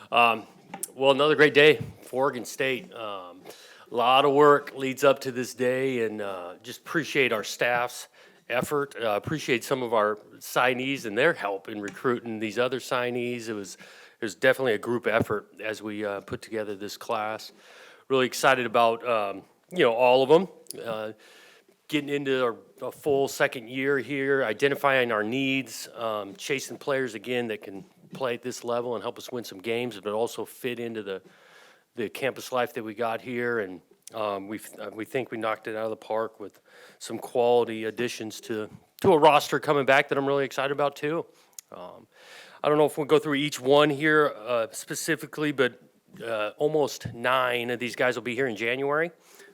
Um, well, another great day for Oregon State. A lot of work leads up to this day, and just appreciate our staff's effort. Appreciate some of our signees and their help in recruiting these other signees. It was definitely a group effort as we put together this class. Really excited about all of them. Getting into a full second year here, identifying our needs, chasing players again that can play at this level and help us win some games, but also fit into the campus life that we got here. And we think we knocked it out of the park with some quality additions to a roster coming back that I'm really excited about too. I don't know if we'll go through each one here specifically, but almost 9 of these guys will be here in January,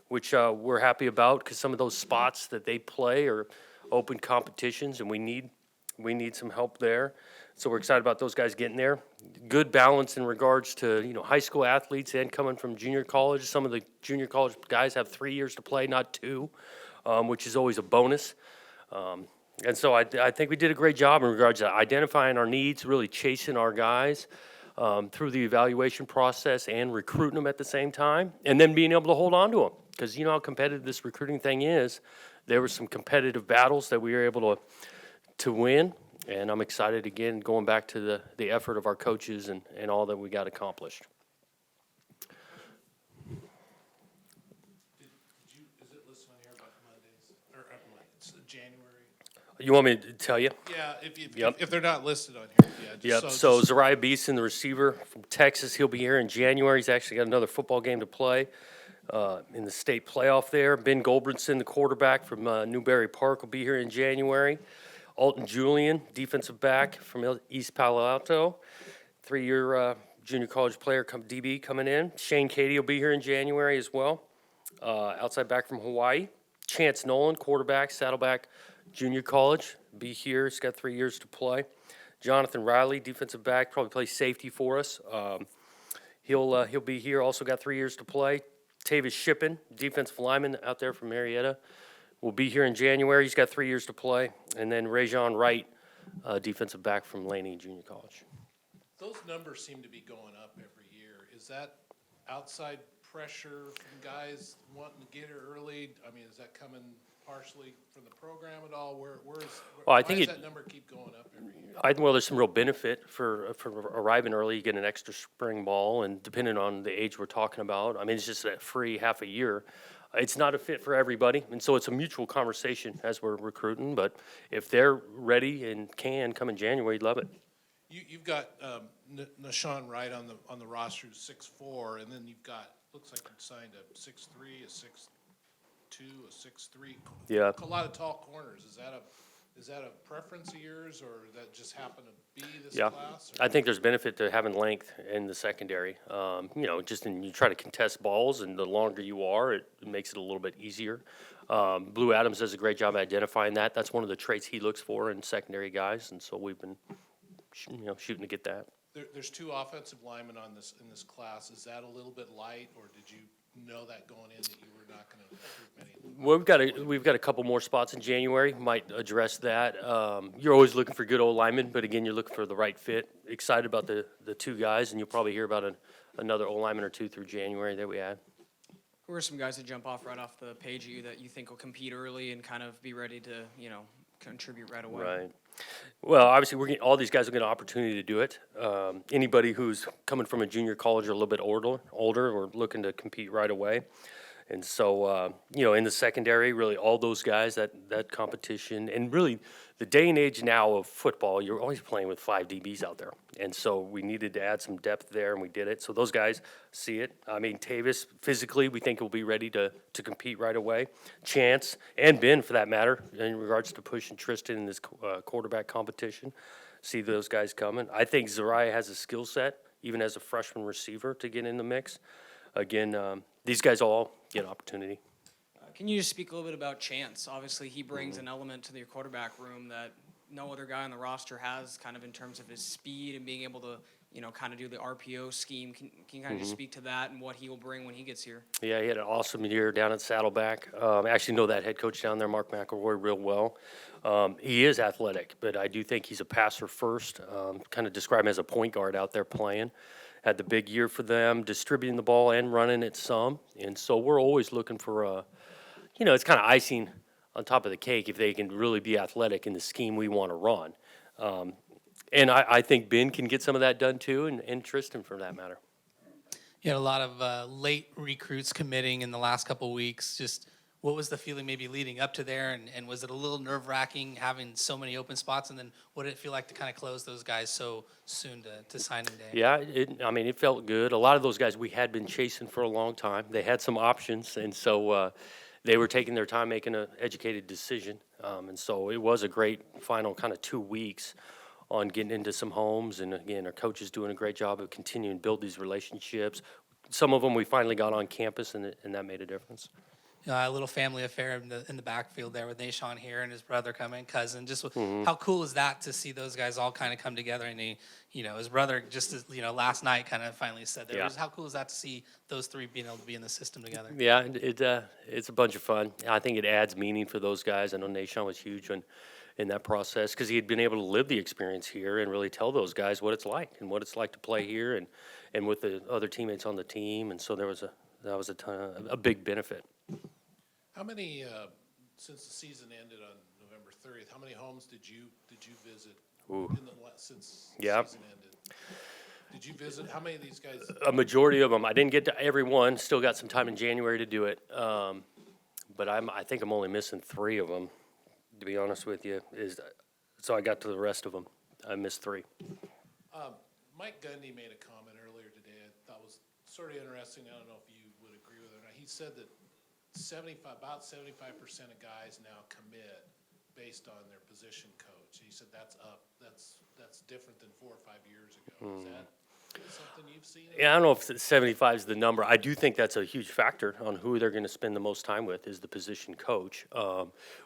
which we're happy about because some of those spots that they play are open competitions, and we need some help there. So we're excited about those guys getting there. Good balance in regards to high school athletes and coming from junior college. Some of the junior college guys have 3 years to play, not 2, which is always a bonus. And so I think we did a great job in regards to identifying our needs, really chasing our guys through the evaluation process and recruiting them at the same time, and then being able to hold on to them. Because you know how competitive this recruiting thing is. There were some competitive battles that we were able to win, and I'm excited again going back to the effort of our coaches and all that we got accomplished. Is it listed on here about Mondays, or it's January? You want me to tell you? Yeah, Yep. if they're not listed on here, yeah. Yep. So Zariah Beeson, the receiver from Texas, he'll be here in January. He's actually got another football game to play in the state playoff there. Ben Ghul Branson, the quarterback from Newberry Park, will be here in January. Alton Julian, defensive back from East Palo Alto, 3-year junior college player, DB coming in. Shane Cady will be here in January as well. Outside back from Hawaii. Chance Nolan, quarterback, Saddleback Junior College, be here. He's got 3 years to play. Jonathan Riley, defensive back, probably plays safety for us. He'll be here. Also got 3 years to play. Tavis Shippen, defensive lineman out there from Marietta, will be here in January. He's got 3 years to play. And then Shawn Wright, defensive back from Laney Junior College. Those numbers seem to be going up every year. Is that outside pressure from guys wanting to get here early? I mean, is that coming partially from the program at all? Well, I why think does that number keep going up every year? Well, there's some real benefit for arriving early. You get an extra spring ball, and depending on the age we're talking about, I mean, it's just a free half a year. It's not a fit for everybody, and so it's a mutual conversation as we're recruiting. But if they're ready and can come in January, love it. You've got Shawn Wright on the roster, who's 6'4", and then you've got, looks like you signed a 6'3", a 6'2", a 6'3". Yeah. A lot of tall corners. Is that a preference of yours, or that just happened to be this class? I think there's benefit to having length in the secondary. Just you try to contest balls, and the longer you are, it makes it a little bit easier. Blue Adams does a great job identifying that. That's one of the traits he looks for in secondary guys, and so we've been shooting to get that. There's 2 offensive linemen in this class. Is that a little bit light, or did you know that going in that you were not going to recruit many? Well, we've got a couple more spots in January. Might address that. You're always looking for good old linemen, but again, you're looking for the right fit. Excited about the 2 guys, and you'll probably hear about another old lineman or 2 through January that we add. Who are some guys that jump off right off the page at you that you think will compete early and kind of be ready to contribute right away? Right. Well, obviously, all these guys will get an opportunity to do it. Anybody who's coming from a junior college or a little bit older or looking to compete right away. And so, in the secondary, really all those guys, that competition, and really the day and age now of football, you're always playing with 5 DBs out there. And so we needed to add some depth there, and we did it. So those guys see it. I mean, Tavis, physically, we think will be ready to compete right away. Chance, and Ben, for that matter, in regards to pushing Tristan in this quarterback competition, see those guys coming. I think Zariah has a skill set, even as a freshman receiver, to get in the mix. Again, these guys all get an opportunity. Can you just speak a little bit about Chance? Obviously, he brings an element to the quarterback room that no other guy on the roster has, kind of in terms of his speed and being able to, kind of do the RPO scheme. Can you kind of just speak to that and what he will bring when he gets here? Yeah, he had an awesome year down at Saddleback. I actually know that head coach down there, Mark McElroy, real well. He is athletic, but I do think he's a passer first. Kind of describe him as a point guard out there playing. had the big year for them, distributing the ball and running it some. And so we're always looking for it's kind of icing on top of the cake if they can really be athletic in the scheme we want to run. And I think Ben can get some of that done too, and Tristan for that matter. You had a lot of late recruits committing in the last couple of weeks. Just what was the feeling maybe leading up to there, and was it a little nerve-wracking having so many open spots? And then what did it feel like to kind of close those guys so soon to signing day? Yeah, it felt good. A lot of those guys we had been chasing for a long time. They had some options, and so they were taking their time making an educated decision. And so it was a great final kind of 2 weeks on getting into some homes. And again, our coach is doing a great job of continuing to build these relationships. Some of them we finally got on campus, and that made a difference. A little family affair in the backfield there with Shawn here and his brother coming, cousin. Just how cool is that to see those guys all kind of come together? And his brother just last night kind of finally said there. Yeah. How cool is that to see those three being able to be in the system together? Yeah, it's a bunch of fun. I think it adds meaning for those guys. I know Nashawn was huge in that process because he had been able to live the experience here and really tell those guys what it's like and what it's like to play here and with the other teammates on the team. And so that was a big benefit. How many, since the season ended on November 30th, how many homes did you visit since the season ended? Did you visit, how many of these guys? A majority of them. I didn't get to every one. Still got some time in January to do it. But I think I'm only missing 3 of them, to be honest with you. So I got to the rest of them. I missed 3. Mike Gundy made a comment earlier today I thought was sort of interesting. I don't know if you would agree with it or not. He said that about 75% of guys now commit based on their position coach. He said that's up. That's different than 4 or 5 years ago. Is that something you've seen? Yeah, I don't know if 75 is the number. I do think that's a huge factor on who they're going to spend the most time with is the position coach.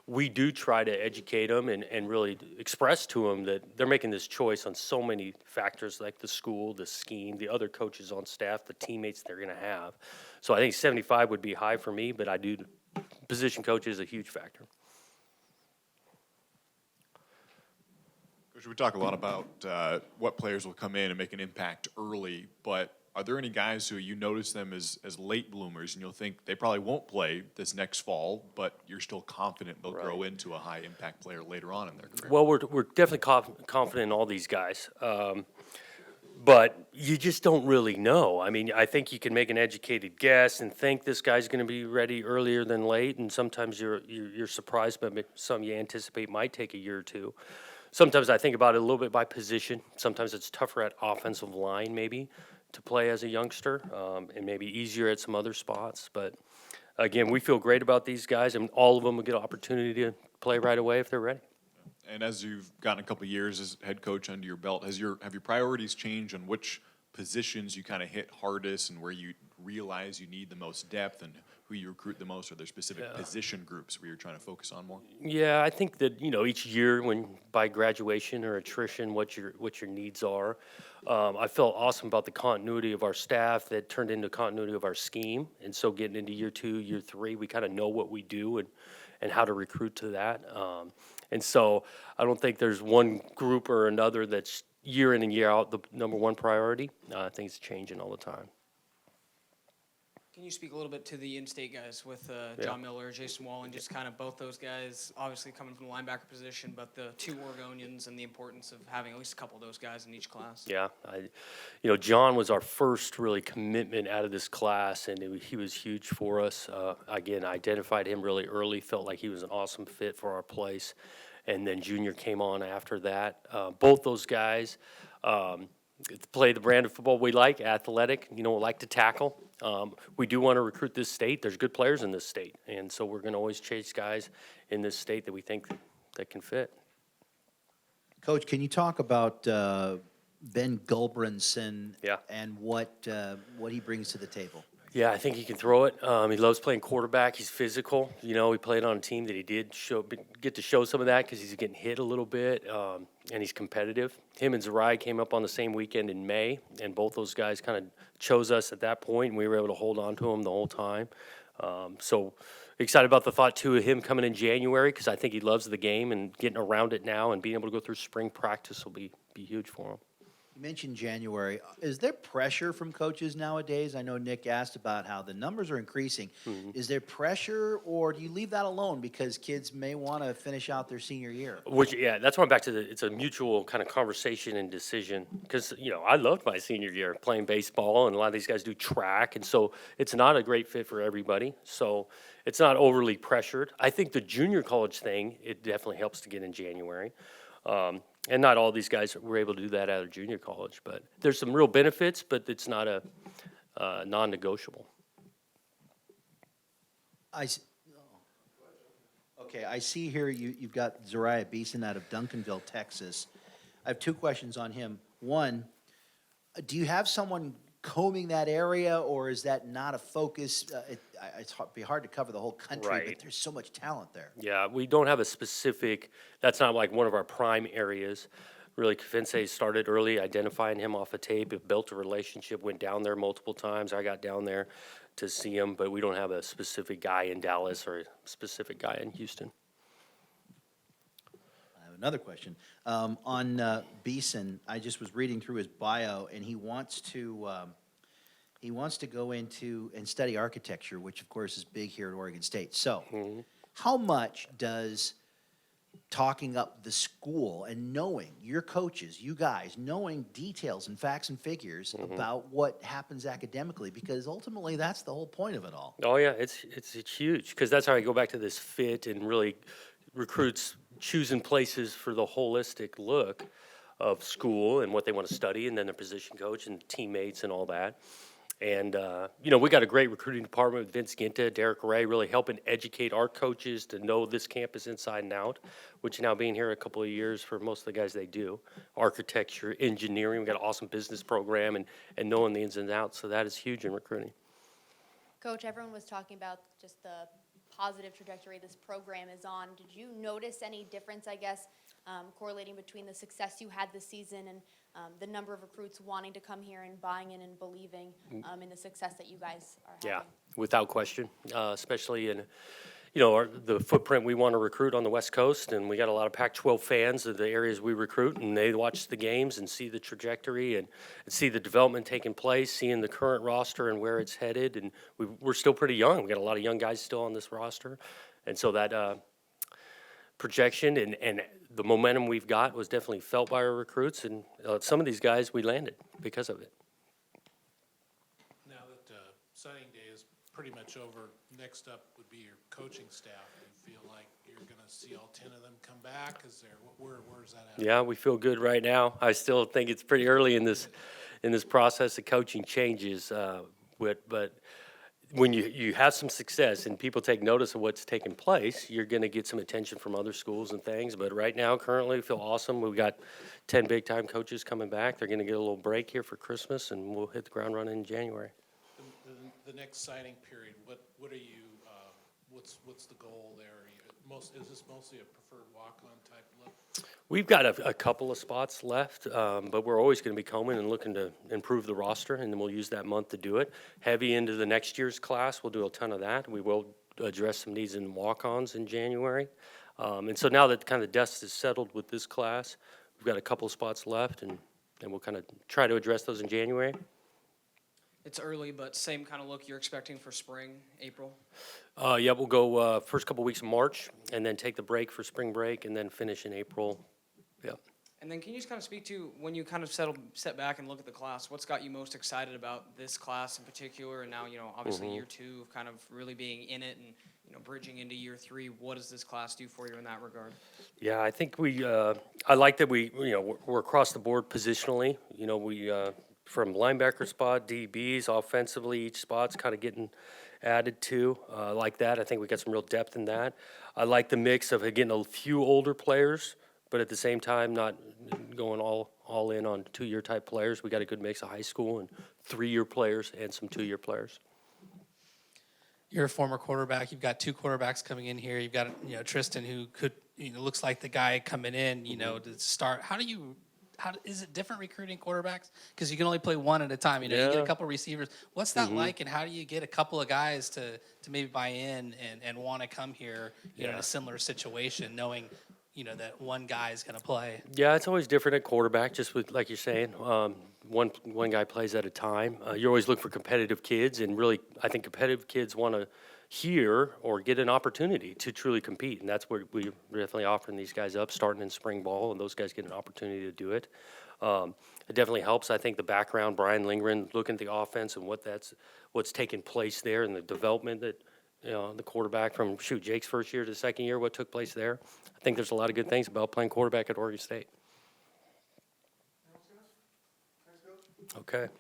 We do try to educate them and really express to them that they're making this choice on so many factors like the school, the scheme, the other coaches on staff, the teammates they're going to have. So I think 75 would be high for me, but position coach is a huge factor. Coach, we talk a lot about what players will come in and make an impact early, but are there any guys who you notice them as late bloomers and you'll think they probably won't play this next fall, but you're still confident they'll grow into a high impact player later on in their career? Well, we're definitely confident in all these guys. But you just don't really know. I mean, I think you can make an educated guess and think this guy's going to be ready earlier than late, and sometimes you're surprised, but some you anticipate might take a year or two. Sometimes I think about it a little bit by position. Sometimes it's tougher at offensive line maybe to play as a youngster, and maybe easier at some other spots. But again, we feel great about these guys, and all of them will get an opportunity to play right away if they're ready. And as you've gotten a couple of years as head coach under your belt, have your priorities changed on which positions you kind of hit hardest and where you realize you need the most depth and who you recruit the most? Are there specific position groups where you're trying to focus on more? Yeah, I think that each year when by graduation or attrition, what your needs are. I felt awesome about the continuity of our staff that turned into continuity of our scheme, and so getting into year 2, year 3, we kind of know what we do and how to recruit to that. And so I don't think there's one group or another that's year in and year out the number one priority. I think it's changing all the time. Can you speak a little bit to the in-state guys with John Miller, Jason Wall, and just kind of both those guys, obviously coming from the linebacker position, but the 2 Oregonians and the importance of having at least a couple of those guys in each class? Yeah, John was our first really commitment out of this class, and he was huge for us. Again, I identified him really early, felt like he was an awesome fit for our place, and then Junior came on after that. Both those guys play the brand of football we like, athletic, like to tackle. We do want to recruit this state. There's good players in this state, and so we're going to always chase guys in this state that we think that can fit. Coach, can you talk about Ben Ghul Branson and what he brings to the table? Yeah, I think he can throw it. He loves playing quarterback. He's physical. He played on a team that he did get to show some of that because he's getting hit a little bit, and he's competitive. Him and Zerai came up on the same weekend in May, and both those guys kind of chose us at that point, and we were able to hold on to him the whole time. So excited about the thought, too, of him coming in January because I think he loves the game, and getting around it now and being able to go through spring practice will be huge for him. You mentioned January. Is there pressure from coaches nowadays? I know Nick asked about how the numbers are increasing. Is there pressure, or do you leave that alone because kids may want to finish out their senior year? Which, yeah, that's why I'm back to it's a mutual kind of conversation and decision. Because, I loved my senior year playing baseball, and a lot of these guys do track. And so it's not a great fit for everybody. So it's not overly pressured. I think the junior college thing, it definitely helps to get in January. And not all these guys were able to do that out of junior college. But there's some real benefits, but it's not a non-negotiable. Okay, I see here you've got Zariah Beeson out of Duncanville, Texas. I have two questions on him. One, do you have someone combing that area, or is that not a focus? It'd be hard to cover the whole country, but Right. there's so much talent there. Yeah, we don't have a specific, that's not like one of our prime areas. Really, Kafense started early identifying him off a tape, it built a relationship, went down there multiple times. I got down there to see him, but we don't have a specific guy in Dallas or a specific guy in Houston. I have another question. On Beeson, I just was reading through his bio, and he wants to go into and study architecture, which of course is big here at Oregon State. So, how much does talking up the school and knowing your coaches, you guys, knowing details and facts and figures about what happens academically, because ultimately that's the whole point of it all. Oh, yeah, it's huge, because that's how I go back to this fit and really recruits choosing places for the holistic look of school and what they want to study, and then the position coach and teammates and all that. And, we got a great recruiting department with Vince Ginta, Derek Ray, really helping educate our coaches to know this campus inside and out, which now being here a couple of years for most of the guys they do. Architecture, engineering, we got an awesome business program and knowing the ins and outs, so that is huge in recruiting. Coach, everyone was talking about just the positive trajectory this program is on. Did you notice any difference, I guess, correlating between the success you had this season and the number of recruits wanting to come here and buying in and believing in the success that you guys are having? Yeah, without question, especially in, the footprint we want to recruit on the West Coast, and we got a lot of Pac-12 fans of the areas we recruit, and they watch the games and see the trajectory and see the development taking place, seeing the current roster and where it's headed, and we're still pretty young. We got a lot of young guys still on this roster, and so that projection and the momentum we've got was definitely felt by our recruits, and some of these guys we landed because of it. Now that signing day is pretty much over, next up would be your coaching staff. Do you feel like you're going to see all 10 of them come back? Is there, where's that at? Yeah, we feel good right now. I still think it's pretty early in this process of coaching changes, but when you have some success and people take notice of what's taking place, you're going to get some attention from other schools and things. But right now, currently, we feel awesome. We've got 10 big-time coaches coming back. They're going to get a little break here for Christmas, and we'll hit the ground running in January. The next signing period, what are you, what's the goal there? Is this mostly a preferred walk-on type look? We've got a couple of spots left, but we're always going to be combing and looking to improve the roster, and then we'll use that month to do it. Heavy into the next year's class, we'll do a ton of that. We will address some needs in walk-ons in January. And so now that kind of dust is settled with this class, we've got a couple of spots left, and we'll kind of try to address those in January. It's early, but same kind of look you're expecting for spring, April? Yeah, we'll go first couple weeks of March, and then take the break for spring break, and then finish in April. Yep. And then can you just kind of speak to, when you kind of step back and look at the class, what's got you most excited about this class in particular? And now, obviously year two of kind of really being in it and, bridging into year three. What does this class do for you in that regard? Yeah, I think I like that we're across the board positionally. From linebacker spot, DBs, offensively, each spot's kind of getting added to. Like that, I think we got some real depth in that. I like the mix of getting a few older players, but at the same time not going all in on 2-year type players. We got a good mix of high school and 3-year players and some 2-year players. You're a former quarterback. You've got 2 quarterbacks coming in here. You've got Tristan, who could looks like the guy coming in to start. How is it different recruiting quarterbacks? Because you can only play one at a time. You get a couple of receivers. What's that like, and how do you get a couple of guys to maybe buy in and want to come here in a similar situation, knowing that one guy is going to play. Yeah, it's always different at quarterback, just with, like you're saying, one guy plays at a time. You always look for competitive kids, and really, I think competitive kids want to hear or get an opportunity to truly compete, and that's where we're definitely offering these guys up, starting in spring ball, and those guys get an opportunity to do it. It definitely helps. I think the background, Brian Lindgren, looking at the offense and what's taking place there, and the development that the quarterback from Jake's first year to second year, what took place there. I think there's a lot of good things about playing quarterback at Oregon State. Okay.